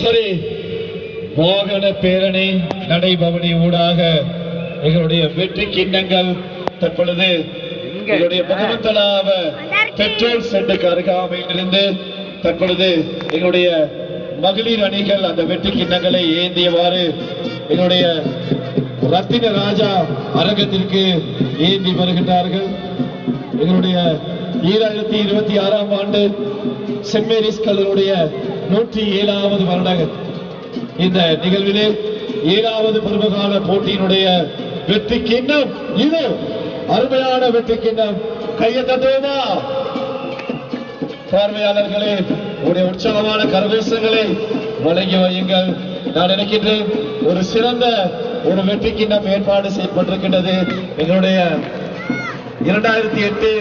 சரி, வாகன பேரணி நடைபவனி ஊடாக எங்களுடைய வெற்றி கிண்ணங்கள் தற்பொழுது எங்களுடைய முகமத்தலாவ பெட்ரோல் செட்டுக்கு அருகாமையில் இருந்து தற்பொழுது எங்களுடைய மகளிர் அணிகள் அந்த வெற்றி கிண்ணங்களை ஏந்தியவாறு எங்களுடைய ரத்தின ராஜா அரங்கத்திற்கு ஏந்தி வருகின்றார்கள். எங்களுடைய 2026ஆம் ஆண்டு சென்ட் மேரிஸ் கல்லூரிய 107வது வருட இந்த நிகழ்விலே 7வது பருவகால போட்டியினுடைய வெற்றி கிண்ணம் இது. அருமையான வெற்றி கிண்ணம். கையை தட்டுவோமா பார்வையாளர்களே, உடைய உற்சாகமான கரகோஷங்களை வழங்கி வையுங்கள். நான் நினைக்கின்றேன் ஒரு சிறந்த ஒரு வெற்றி கிண்ணம் ஏற்பாடு செய்யப்பட்டிருக்கின்றது. எங்களுடைய 2008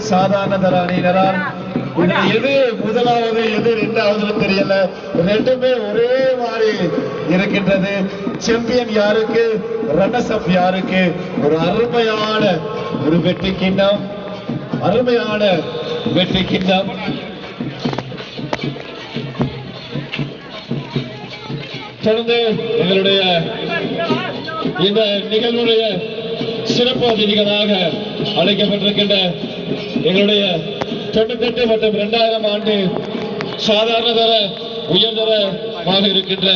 சாதாரண தர அணியினரால் எது முதலாவது எது இரண்டாவது தெரியல, ரெண்டுமே ஒரே மாதிரி இருக்கின்றது. சாம்பியன் யாருக்கு, ரன்னர்ஸ் அப் யாருக்கு? ஒரு அருமையான ஒரு வெற்றி கிண்ணம், அருமையான வெற்றி கிண்ணம். தொடர்ந்து எங்களுடைய இந்த நிகழ்வுடைய சிறப்பு அதிதிகளாக அழைக்கப்பட்டிருக்கின்ற எங்களுடைய 98 மற்றும் 2000 ஆண்டு சாதாரண தர உயர்தரமாக இருக்கின்ற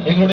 எங்களுடைய